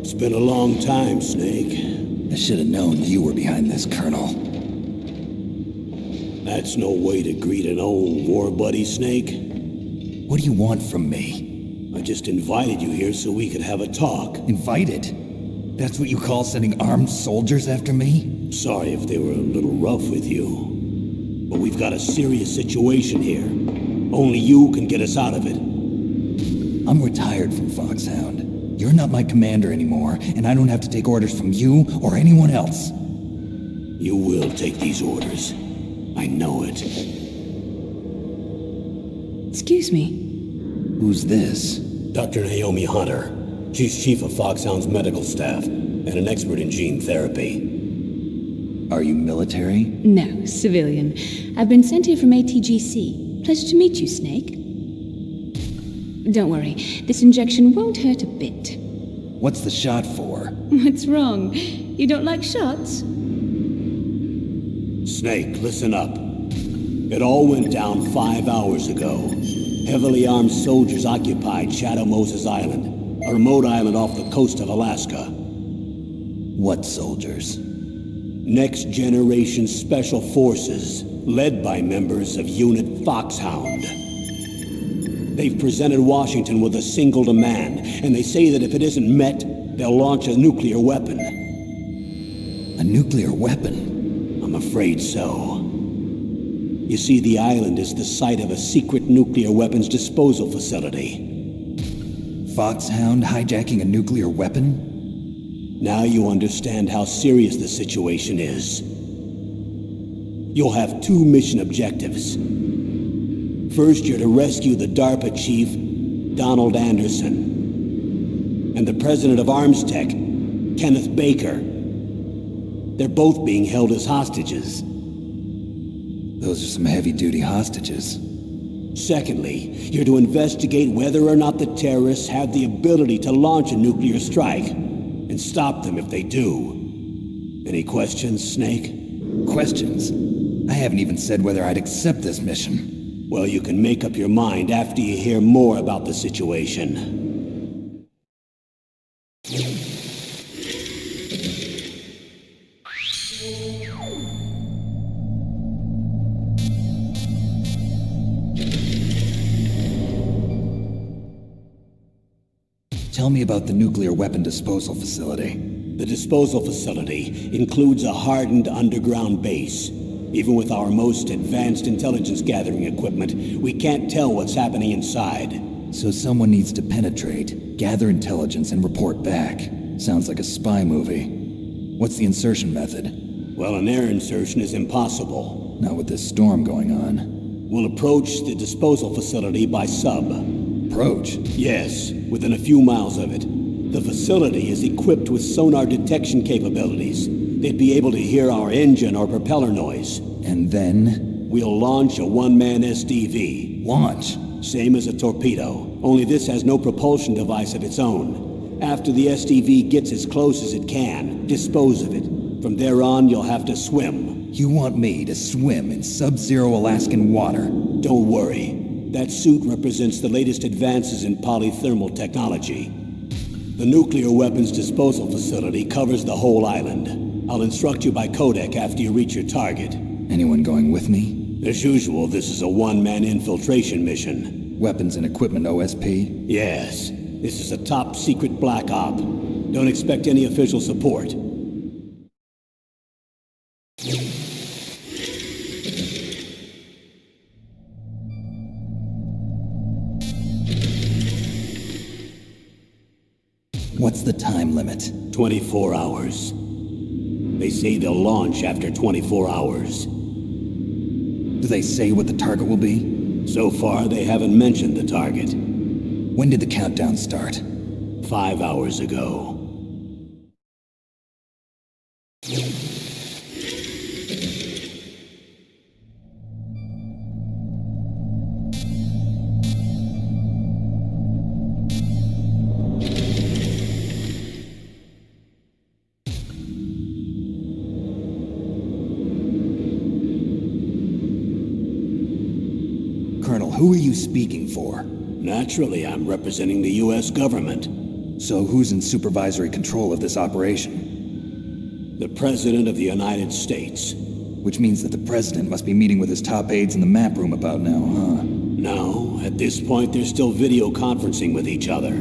It's been a long time, Snake. I should have known you were behind this, Colonel. That's no way to greet an old war buddy, Snake. What do you want from me? I just invited you here so we could have a talk. Invited? That's what you call sending armed soldiers after me? Sorry if they were a little rough with you. But we've got a serious situation here. Only you can get us out of it. I'm retired from Foxhound. You're not my commander anymore, and I don't have to take orders from you or anyone else. You will take these orders. I know it. Excuse me. Who's this? Dr. Naomi Hunter. She's chief of Foxhound's medical staff, and an expert in gene therapy. Are you military? No, civilian. I've been sent here from ATGC. Pleasure to meet you, Snake. Don't worry, this injection won't hurt a bit. What's the shot for? What's wrong? You don't like shots? Snake, listen up. It all went down 5 hours ago. Heavily armed soldiers occupied Shadow Moses Island, a remote island off the coast of Alaska. What soldiers? Next Generation Special Forces, led by members of Unit Foxhound. They've presented Washington with a single demand, and they say that if it isn't met, they'll launch a nuclear weapon. A nuclear weapon? I'm afraid so. You see, the island is the site of a secret nuclear weapons disposal facility. Foxhound hijacking a nuclear weapon? Now you understand how serious the situation is. You'll have 2 mission objectives. First, you're to rescue the DARPA chief, Donald Anderson, and the president of Arms Tech, Kenneth Baker. They're both being held as hostages. Those are some heavy-duty hostages. Secondly, you're to investigate whether or not the terrorists have the ability to launch a nuclear strike, and stop them if they do. Any questions, Snake? Questions? I haven't even said whether I'd accept this mission. Well, you can make up your mind after you hear more about the situation. Tell me about the nuclear weapon disposal facility. The disposal facility includes a hardened underground base. Even with our most advanced intelligence gathering equipment, we can't tell what's happening inside. So someone needs to penetrate, gather intelligence, and report back. Sounds like a spy movie. What's the insertion method? Well, an air insertion is impossible. Not with this storm going on. We'll approach the disposal facility by sub. Approach? Yes, within a few miles of it. The facility is equipped with sonar detection capabilities. They'd be able to hear our engine or propeller noise. And then? We'll launch a one-man SDV. Launch? Same as a torpedo, only this has no propulsion device of its own. After the SDV gets as close as it can, dispose of it. From there on, you'll have to swim. You want me to swim in sub-zero Alaskan water? Don't worry. That suit represents the latest advances in polythermal technology. The nuclear weapons disposal facility covers the whole island. I'll instruct you by codec after you reach your target. Anyone going with me? As usual, this is a one-man infiltration mission. Weapons and equipment OSP? Yes. This is a top-secret black op. Don't expect any official support. What's the time limit? 24 hours. They say they'll launch after 24 hours. Do they say what the target will be? So far, they haven't mentioned the target. When did the countdown start? 5 hours ago. Colonel, who are you speaking for? Naturally, I'm representing the U.S. government. So who's in supervisory control of this operation? The President of the United States. Which means that the President must be meeting with his top aides in the map room about now, huh? No, at this point they're still video conferencing with each other.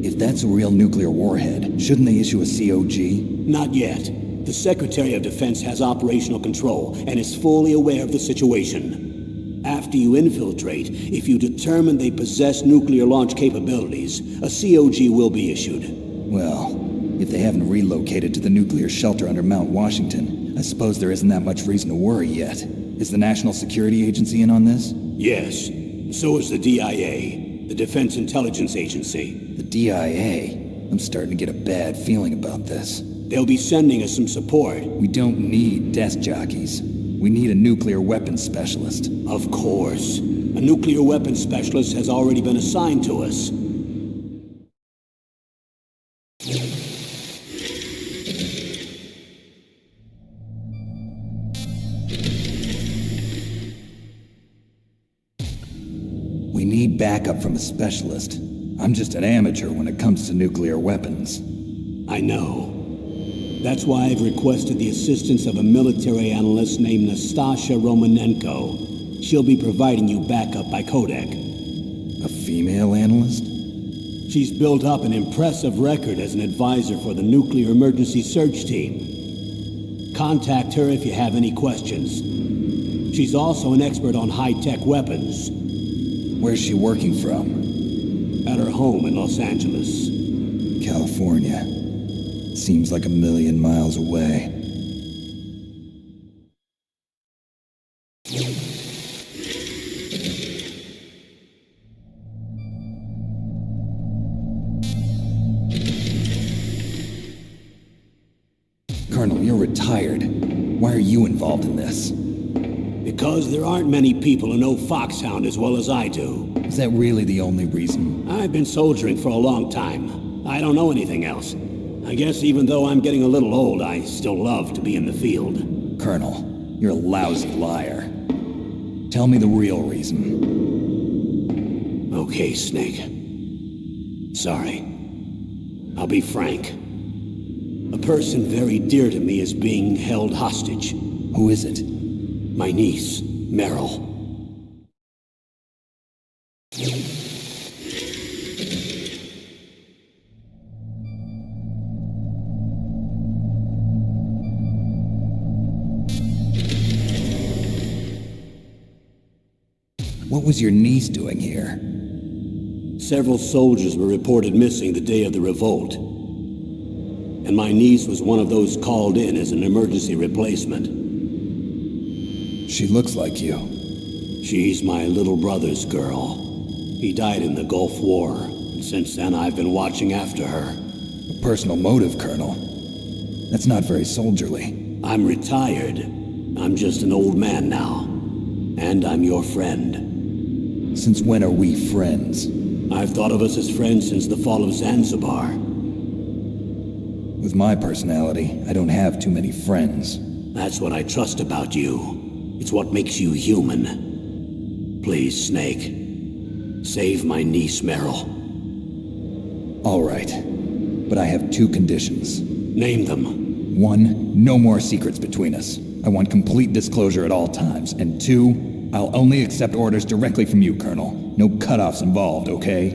If that's a real nuclear warhead, shouldn't they issue a COG? Not yet. The Secretary of Defense has operational control and is fully aware of the situation. After you infiltrate, if you determine they possess nuclear launch capabilities, a COG will be issued. Well, if they haven't relocated to the nuclear shelter under Mount Washington, I suppose there isn't that much reason to worry yet. Is the National Security Agency in on this? Yes. So is the DIA, the Defense Intelligence Agency. The DIA? I'm starting to get a bad feeling about this. They'll be sending us some support. We don't need desk jockeys. We need a nuclear weapons specialist. Of course. A nuclear weapons specialist has already been assigned to us. We need backup from a specialist. I'm just an amateur when it comes to nuclear weapons. I know. That's why I've requested the assistance of a military analyst named Nastasha Romanenko. She'll be providing you backup by codec. A female analyst? She's built up an impressive record as an advisor for the Nuclear Emergency Search Team. Contact her if you have any questions. She's also an expert on high-tech weapons. Where's she working from? At her home in Los Angeles. California. Seems like a million miles away. Colonel, you're retired. Why are you involved in this? Because there aren't many people who know Foxhound as well as I do. Is that really the only reason? I've been soldiering for a long time. I don't know anything else. I guess even though I'm getting a little old, I still love to be in the field. Colonel, you're a lousy liar. Tell me the real reason. Okay, Snake. Sorry. I'll be frank. A person very dear to me is being held hostage. Who is it? My niece, Meryl. What was your niece doing here? Several soldiers were reported missing the day of the revolt. And my niece was one of those called in as an emergency replacement. She looks like you. She's my little brother's girl. He died in the Gulf War, and since then I've been watching after her. A personal motive, Colonel. That's not very soldierly. I'm retired. I'm just an old man now. And I'm your friend. Since when are we friends? I've thought of us as friends since the fall of Zanzibar. With my personality, I don't have too many friends. That's what I trust about you. It's what makes you human. Please, Snake. Save my niece, Meryl. All right. But I have two conditions. Name them. 1, no more secrets between us. I want complete disclosure at all times. And 2, I'll only accept orders directly from you, Colonel. No cutoffs involved, okay?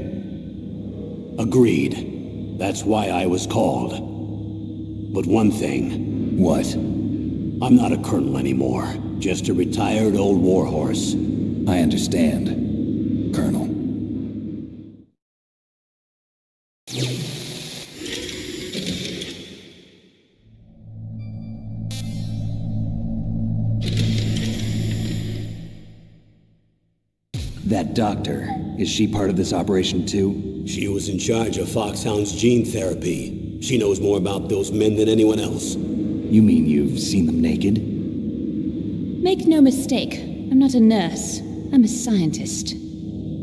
Agreed. That's why I was called. But one thing. What? I'm not a colonel anymore. Just a retired old warhorse. I understand, Colonel. That doctor, is she part of this operation too? She was in charge of Foxhound's gene therapy. She knows more about those men than anyone else. You mean you've seen them naked? Make no mistake, I'm not a nurse. I'm a scientist.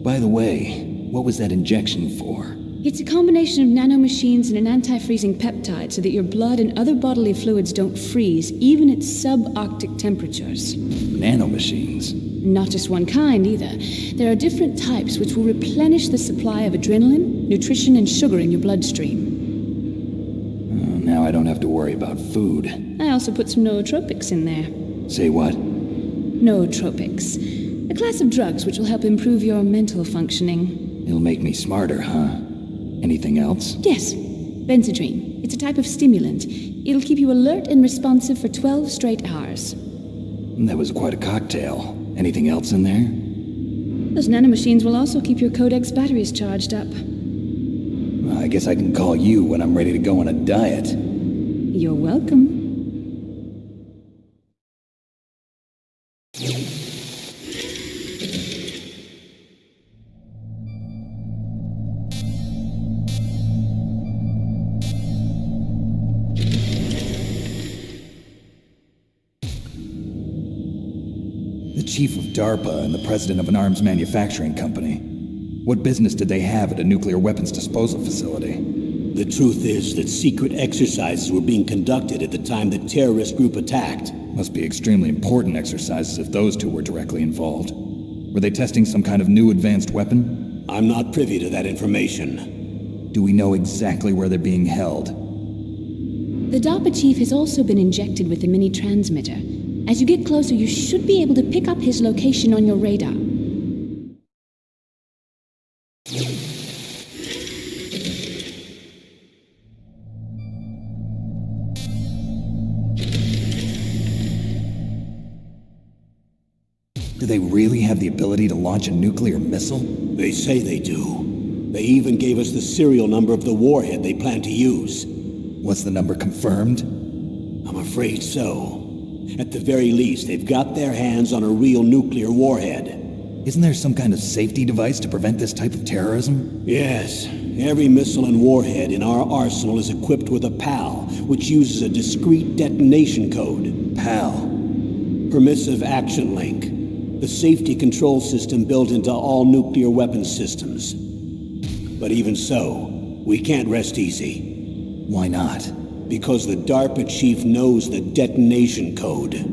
By the way, what was that injection for? It's a combination of nanomachines and an anti-freezing peptide so that your blood and other bodily fluids don't freeze, even at subarctic temperatures. Nanomachines? Not just one kind, either. There are different types which will replenish the supply of adrenaline, nutrition, and sugar in your bloodstream. Now I don't have to worry about food. I also put some nootropics in there. Say what? Nootropics. A class of drugs which will help improve your mental functioning. It'll make me smarter, huh? Anything else? Yes. Benzodrine. It's a type of stimulant. It'll keep you alert and responsive for 12 straight hours. That was quite a cocktail. Anything else in there? Those nanomachines will also keep your Codex batteries charged up. Well, I guess I can call you when I'm ready to go on a diet. You're welcome. The chief of DARPA and the president of an arms manufacturing company. What business did they have at a nuclear weapons disposal facility? The truth is that secret exercises were being conducted at the time the terrorist group attacked. Must be extremely important exercises if those two were directly involved. Were they testing some kind of new advanced weapon? I'm not privy to that information. Do we know exactly where they're being held? The DARPA chief has also been injected with a mini transmitter. As you get closer, you should be able to pick up his location on your radar. Do they really have the ability to launch a nuclear missile? They say they do. They even gave us the serial number of the warhead they plan to use. Was the number confirmed? I'm afraid so. At the very least, they've got their hands on a real nuclear warhead. Isn't there some kind of safety device to prevent this type of terrorism? Yes. Every missile and warhead in our arsenal is equipped with a PAL, which uses a discrete detonation code. PAL? Permissive Action Link. The safety control system built into all nuclear weapons systems. But even so, we can't rest easy. Why not? Because the DARPA chief knows the detonation code.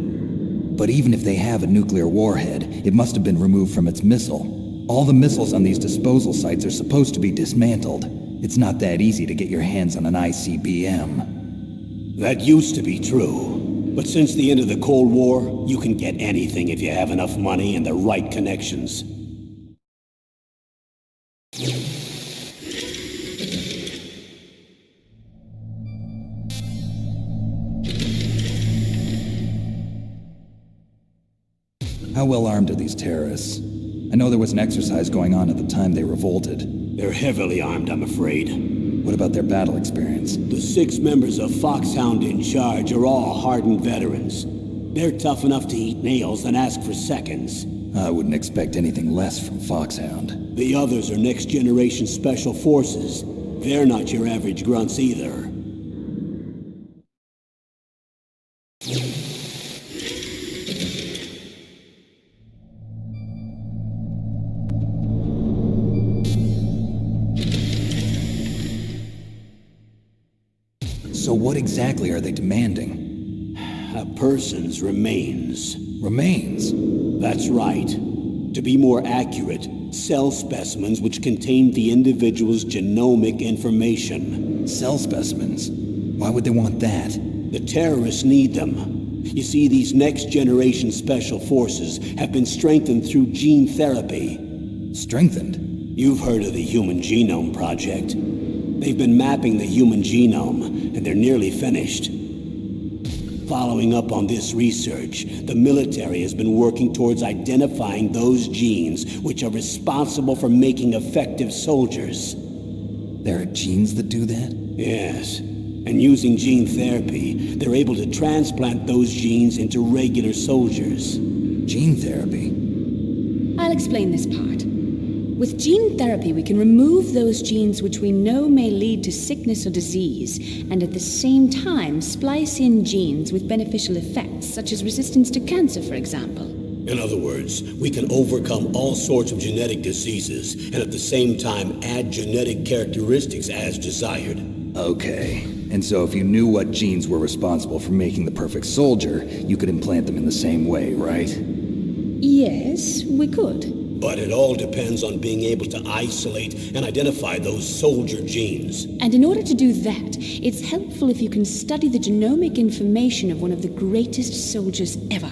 But even if they have a nuclear warhead, it must have been removed from its missile. All the missiles on these disposal sites are supposed to be dismantled. It's not that easy to get your hands on an ICBM. That used to be true. But since the end of the Cold War, you can get anything if you have enough money and the right connections. How well armed are these terrorists? I know there was an exercise going on at the time they revolted. They're heavily armed, I'm afraid. What about their battle experience? The 6 members of Foxhound in charge are all hardened veterans. They're tough enough to eat nails and ask for seconds. I wouldn't expect anything less from Foxhound. The others are next-generation special forces. They're not your average grunts either. So what exactly are they demanding? A person's remains. Remains? That's right. To be more accurate, cell specimens which contain the individual's genomic information. Cell specimens? Why would they want that? The terrorists need them. You see, these next-generation special forces have been strengthened through gene therapy. Strengthened? You've heard of the Human Genome Project. They've been mapping the human genome, and they're nearly finished. Following up on this research, the military has been working towards identifying those genes which are responsible for making effective soldiers. There are genes that do that? Yes. And using gene therapy, they're able to transplant those genes into regular soldiers. Gene therapy? I'll explain this part. With gene therapy, we can remove those genes which we know may lead to sickness or disease, and at the same time splice in genes with beneficial effects, such as resistance to cancer, for example. In other words, we can overcome all sorts of genetic diseases, and at the same time add genetic characteristics as desired. Okay. And so if you knew what genes were responsible for making the perfect soldier, you could implant them in the same way, right? Yes, we could. But it all depends on being able to isolate and identify those soldier genes. And in order to do that, it's helpful if you can study the genomic information of one of the greatest soldiers ever.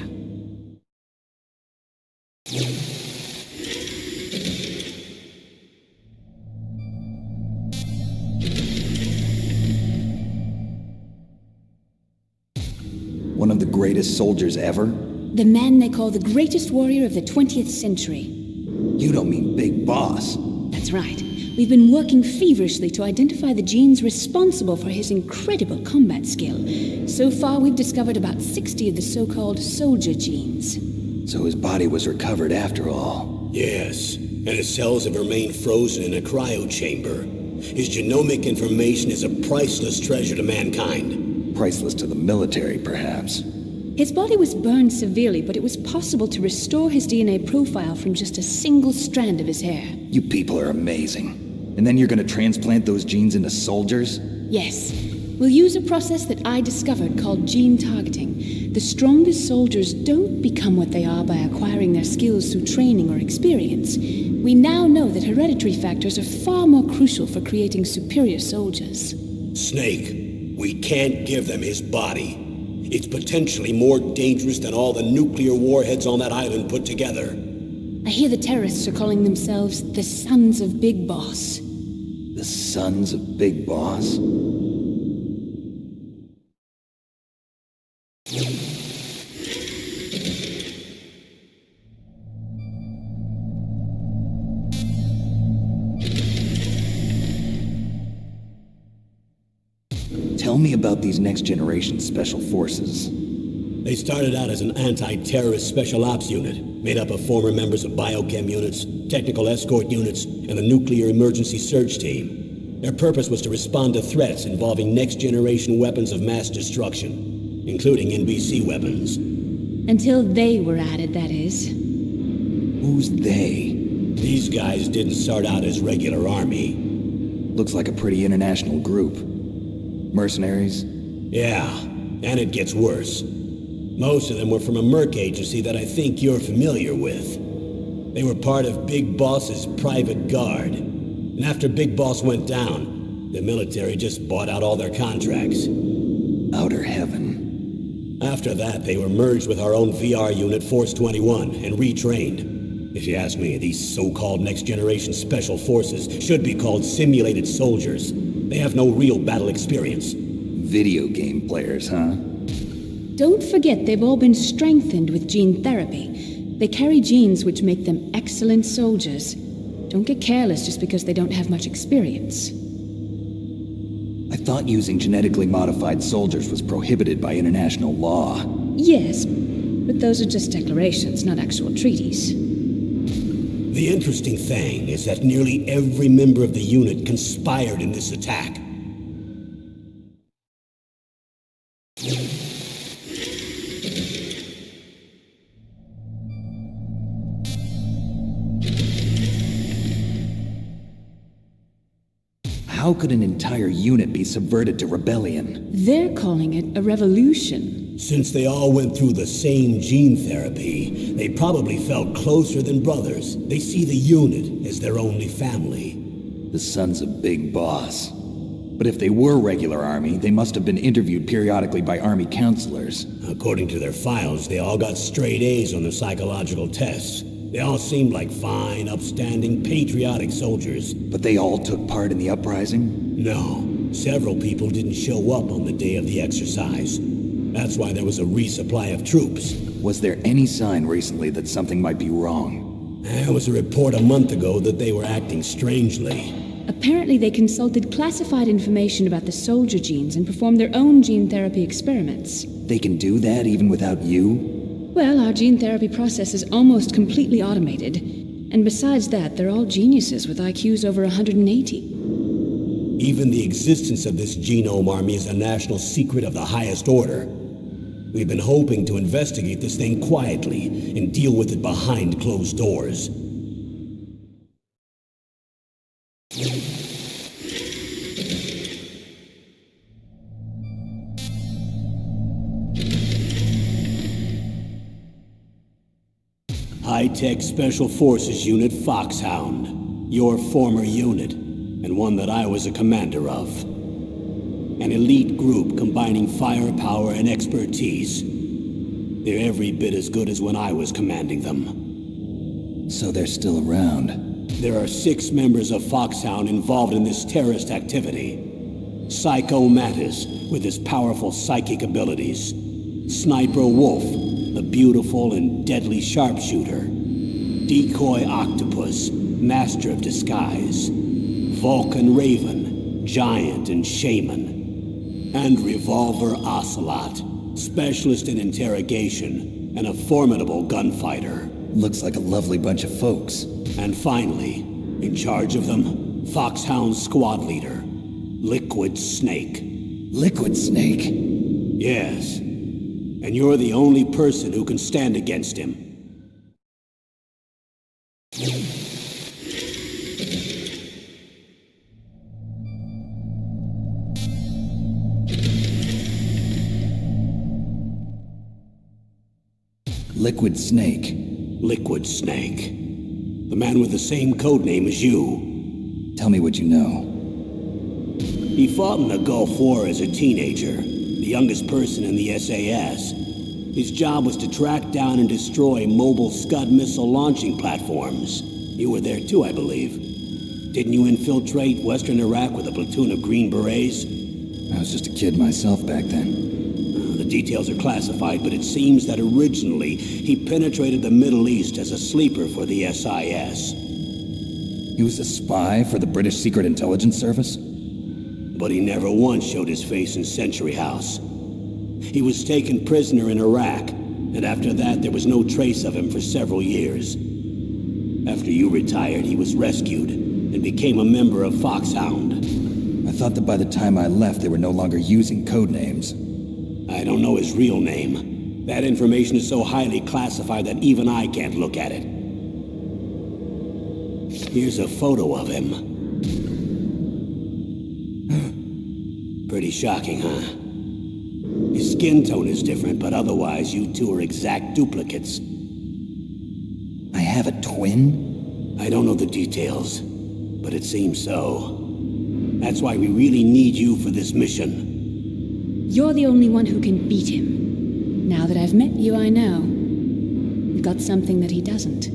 One of the greatest soldiers ever? The man they call the greatest warrior of the 20th century. You don't mean Big Boss. That's right. We've been working feverishly to identify the genes responsible for his incredible combat skill. So far, we've discovered about 60 of the so-called soldier genes. So his body was recovered after all. Yes, and his cells have remained frozen in a cryo chamber. His genomic information is a priceless treasure to mankind. Priceless to the military, perhaps. His body was burned severely, but it was possible to restore his DNA profile from just a single strand of his hair. You people are amazing. And then you're gonna transplant those genes into soldiers? Yes. We'll use a process that I discovered called gene targeting. The strongest soldiers don't become what they are by acquiring their skills through training or experience. We now know that hereditary factors are far more crucial for creating superior soldiers. Snake, we can't give them his body. It's potentially more dangerous than all the nuclear warheads on that island put together. I hear the terrorists are calling themselves the Sons of Big Boss. The Sons of Big Boss? Tell me about these next-generation special forces. They started out as an anti-terrorist special ops unit, made up of former members of biochem units, technical escort units, and the nuclear emergency surge team. Their purpose was to respond to threats involving next-generation weapons of mass destruction, including NBC weapons. Until they were added, that is. Who's they? These guys didn't start out as regular army. Looks like a pretty international group. Mercenaries? Yeah, and it gets worse. Most of them were from a merc agency that I think you're familiar with. They were part of Big Boss's private guard. And after Big Boss went down, the military just bought out all their contracts. Outer heaven. After that, they were merged with our own VR unit, Force 21, and retrained. If you ask me, these so-called next-generation special forces should be called simulated soldiers. They have no real battle experience. Video game players, huh? Don't forget they've all been strengthened with gene therapy. They carry genes which make them excellent soldiers. Don't get careless just because they don't have much experience. I thought using genetically modified soldiers was prohibited by international law. Yes, but those are just declarations, not actual treaties. The interesting thing is that nearly every member of the unit conspired in this attack. How could an entire unit be subverted to rebellion? They're calling it a revolution. Since they all went through the same gene therapy, they probably felt closer than brothers. They see the unit as their only family. The Sons of Big Boss. But if they were regular army, they must have been interviewed periodically by army counselors. According to their files, they all got straight A's on their psychological tests. They all seemed like fine, upstanding, patriotic soldiers. But they all took part in the uprising? No. Several people didn't show up on the day of the exercise. That's why there was a resupply of troops. Was there any sign recently that something might be wrong? There was a report a month ago that they were acting strangely. Apparently they consulted classified information about the soldier genes and performed their own gene therapy experiments. They can do that even without you? Well, our gene therapy process is almost completely automated. And besides that, they're all geniuses with IQs over 180. Even the existence of this genome army is a national secret of the highest order. We've been hoping to investigate this thing quietly and deal with it behind closed doors. high-tech Special Forces unit Foxhound, your former unit, and one that I was a commander of. An elite group combining firepower and expertise. They're every bit as good as when I was commanding them. So they're still around. There are 6 members of Foxhound involved in this terrorist activity. Psycho Mantis, with his powerful psychic abilities. Sniper Wolf, the beautiful and deadly sharpshooter. Decoy Octopus, master of disguise. Vulcan Raven, giant and shaman. And Revolver Ocelot, specialist in interrogation and a formidable gunfighter. Looks like a lovely bunch of folks. And finally, in charge of them, Foxhound's squad leader, Liquid Snake. Liquid Snake? Yes. And you're the only person who can stand against him. Liquid Snake. Liquid Snake. The man with the same codename as you. Tell me what you know. He fought in the Gulf War as a teenager, the youngest person in the SAS. His job was to track down and destroy mobile Scud missile launching platforms. You were there too, I believe. Didn't you infiltrate Western Iraq with a platoon of Green Berets? I was just a kid myself back then. The details are classified, but it seems that originally he penetrated the Middle East as a sleeper for the SIS. He was a spy for the British Secret Intelligence Service? But he never once showed his face in Century House. He was taken prisoner in Iraq, and after that there was no trace of him for several years. After you retired, he was rescued and became a member of Foxhound. I thought that by the time I left they were no longer using code names. I don't know his real name. That information is so highly classified that even I can't look at it. Here's a photo of him. Pretty shocking, huh? His skin tone is different, but otherwise you two are exact duplicates. I have a twin? I don't know the details, but it seems so. That's why we really need you for this mission. You're the only one who can beat him. Now that I've met you, I know. You've got something that he doesn't.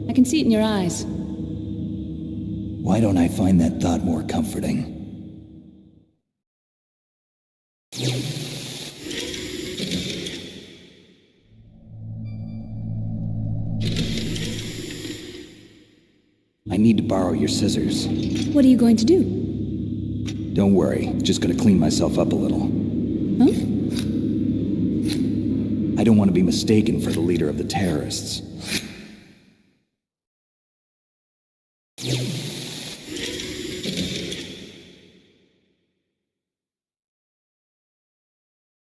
I can see it in your eyes. Why don't I find that thought more comforting? I need to borrow your scissors. What are you going to do? Don't worry, just gonna clean myself up a little. Huh? I don't want to be mistaken for the leader of the terrorists.